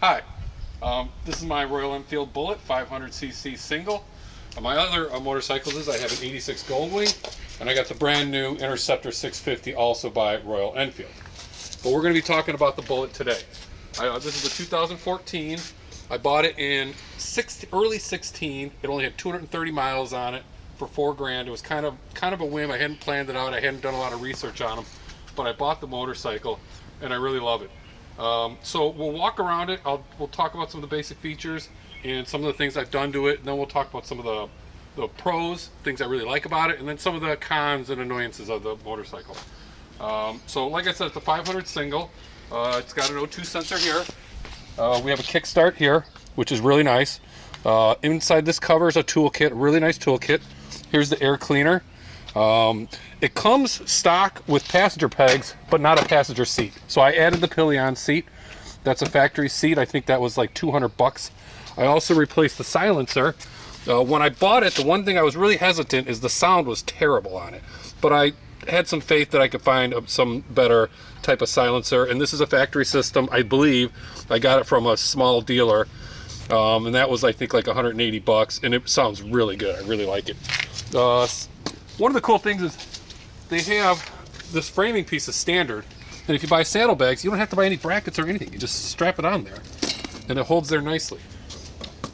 Hi, this is my Royal Enfield Bullet 500cc single. My other motorcycles is I have an 86 Goldwing, and I got the brand new Interceptor 650 also by Royal Enfield. But we're going to be talking about the Bullet today. This is a 2014. I bought it in early 16. It only had 230 miles on it for $4,000. It was kind of a whim. I hadn't planned it out. I hadn't done a lot of research on them, but I bought the motorcycle, and I really love it. So we'll walk around it. We'll talk about some of the basic features and some of the things I've done to it, and then we'll talk about some of the pros, things I really like about it, and then some of the cons and annoyances of the motorcycle. So like I said, it's a 500 single. It's got an O2 sensor here. We have a kickstart here, which is really nice. Inside this cover is a toolkit, a really nice toolkit. Here's the air cleaner. It comes stock with passenger pegs, but not a passenger seat. So I added the pillion seat. That's a factory seat. I think that was like $200. I also replaced the silencer. When I bought it, the one thing I was really hesitant is the sound was terrible on it. But I had some faith that I could find some better type of silencer. And this is a factory system, I believe. I got it from a small dealer. And that was, I think, like $180. And it sounds really good. I really like it. One of the cool things is they have this framing piece is standard, and if you buy saddlebags, you don't have to buy any brackets or anything. You just strap it on there, and it holds there nicely.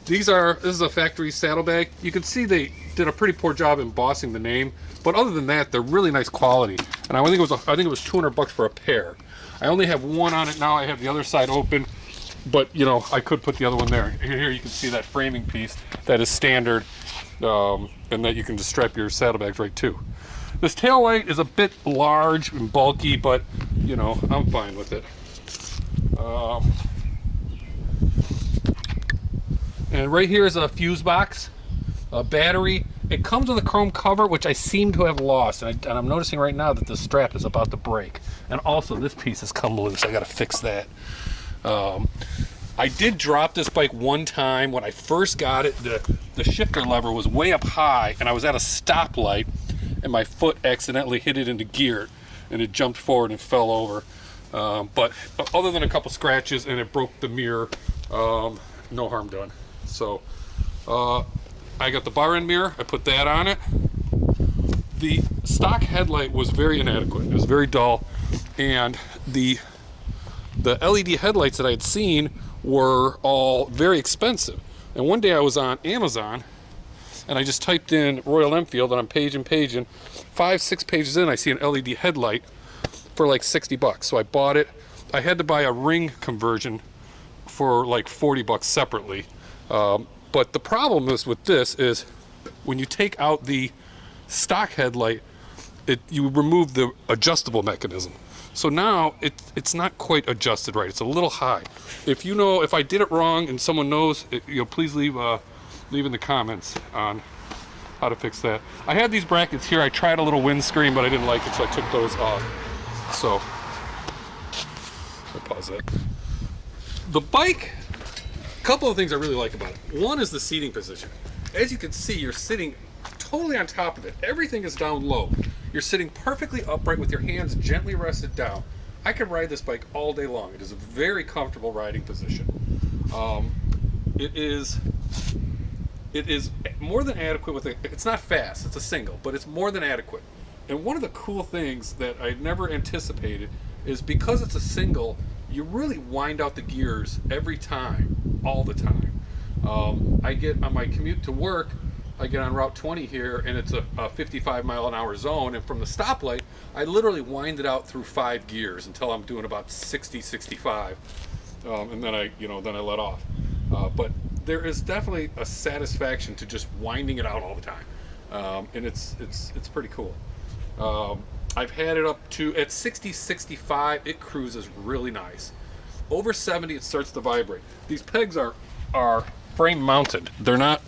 This is a factory saddlebag. You can see they did a pretty poor job embossing the name, but other than that, they're really nice quality. And I think it was $200 for a pair. I only have one on it now. I have the other side open, but you know, I could put the other one there. Here you can see that framing piece that is standard. And that you can just strap your saddlebags right to. This tail light is a bit large and bulky, but you know, I'm fine with it. And right here is a fuse box, a battery. It comes with a chrome cover, which I seem to have lost, and I'm noticing right now that the strap is about to break. And also this piece has come loose. I got to fix that. I did drop this bike one time when I first got it. The shifter lever was way up high, and I was at a stoplight, and my foot accidentally hit it into gear, and it jumped forward and fell over. But other than a couple scratches, and it broke the mirror, no harm done. So I got the bar end mirror. I put that on it. The stock headlight was very inadequate. It was very dull, and the LED headlights that I had seen were all very expensive. And one day I was on Amazon and I just typed in Royal Enfield, and I'm paging 5-6 pages in, I see an LED headlight for like $60. So I bought it. I had to buy a ring conversion for like $40 separately. But the problem is with this is when you take out the stock headlight, you remove the adjustable mechanism. So now it's not quite adjusted right. It's a little high. If I did it wrong and someone knows, please leave in the comments on how to fix that. I had these brackets here. I tried a little windscreen, but I didn't like it, so I took those off. So I'll pause that. The bike, a couple of things I really like about it. One is the seating position. As you can see, you're sitting totally on top of it. Everything is down low. You're sitting perfectly upright with your hands gently rested down. I could ride this bike all day long. It is a very comfortable riding position. It is more than adequate with it. It's not fast, it's a single, but it's more than adequate. And one of the cool things that I never anticipated is because it's a single, you really wind out the gears every time, all the time. I get on my commute to work, I get on Route 20 here, and it's a 55-mile-an-hour zone, and from the stoplight, I literally wind it out through 5 gears until I'm doing about 60, 65, and then I let off. But there is definitely a satisfaction to just winding it out all the time, and it's pretty cool. I've had it up to at 60, 65, it cruises really nice. Over 70, it starts to vibrate. These pegs are frame mounted. They're not,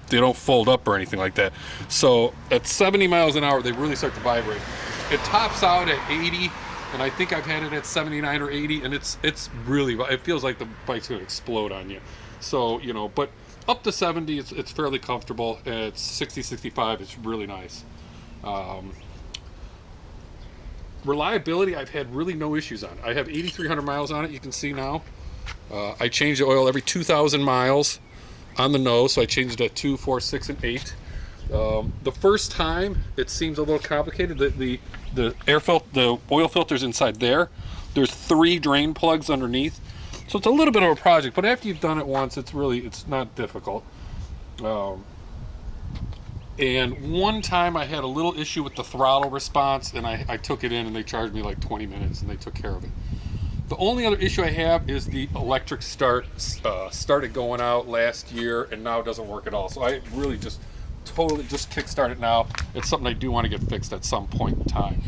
they don't fold up or anything like that. So at 70 miles an hour, they really start to vibrate. It tops out at 80, and I think I've had it at 79 or 80, and it's really, it feels like the bike's going to explode on you. So, but up to 70, it's fairly comfortable. At 60, 65, it's really nice. Reliability, I've had really no issues on it. I have 8,300 miles on it, you can see now. I change the oil every 2,000 miles on the nose, so I changed it at 2, 4, 6, and 8. The first time it seems a little complicated. The oil filter's inside there. There's 3 drain plugs underneath, so it's a little bit of a project. But after you've done it once, it's not difficult. And one time I had a little issue with the throttle response, and I took it in, and they charged me like 20 minutes, and they took care of it. The only other issue I have is the electric start. Started going out last year, and now it doesn't work at all. So I really totally kickstart it now. It's something I do want to get fixed at some point in time.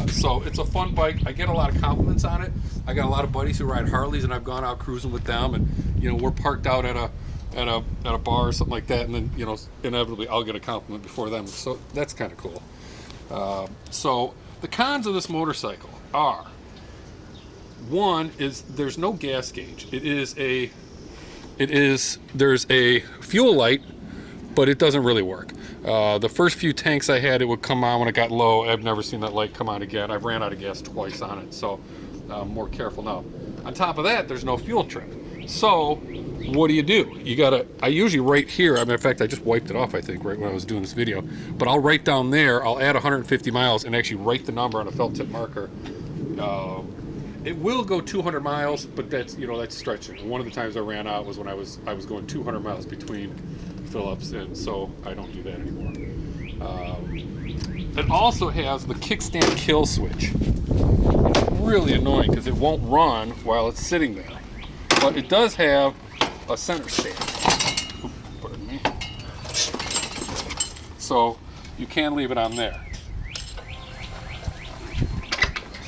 So it's a fun bike. I get a lot of compliments on it. I got a lot of buddies who ride Harleys, and I've gone out cruising with them, and we're parked out at a bar or something like that, and then inevitably I'll get a compliment before them. So that's kind of cool. So the cons of this motorcycle are, one is there's no gas gauge. There's a fuel light, but it doesn't really work. The first few tanks I had, it would come on when it got low. I've never seen that light come on again. I've ran out of gas twice on it, so I'm more careful now. On top of that, there's no fuel trip. So what do? I usually write here. In fact, I just wiped it off, I think, right when I was doing this video. But I'll write down there, I'll add 150 miles and actually write the number on a felt tip marker. It will go 200 miles, but that's stretching. One of the times I ran out was when I was going 200 miles between fill-ups, and so I don't do that anymore. It also has the kickstand kill switch. It's really annoying because it won't run while it's sitting there, but it does have a center stand. Pardon me. So you can leave it on there.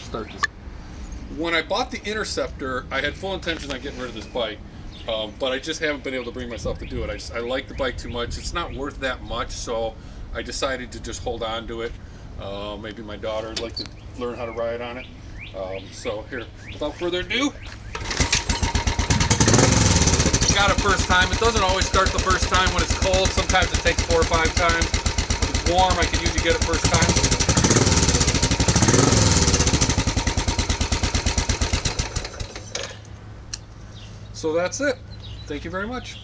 Start this. When I bought the Interceptor, I had full intention on getting rid of this bike, but I just haven't been able to bring myself to do it. I like the bike too much. It's not worth that much, so I decided to just hold on to it. Maybe my daughter would like to learn how to ride on it. So here, without further ado, got it first time. It doesn't always start the first time when it's cold. Sometimes it takes 4 or 5 times. When it's warm, I can usually get it first time. So that's it. Thank you very much.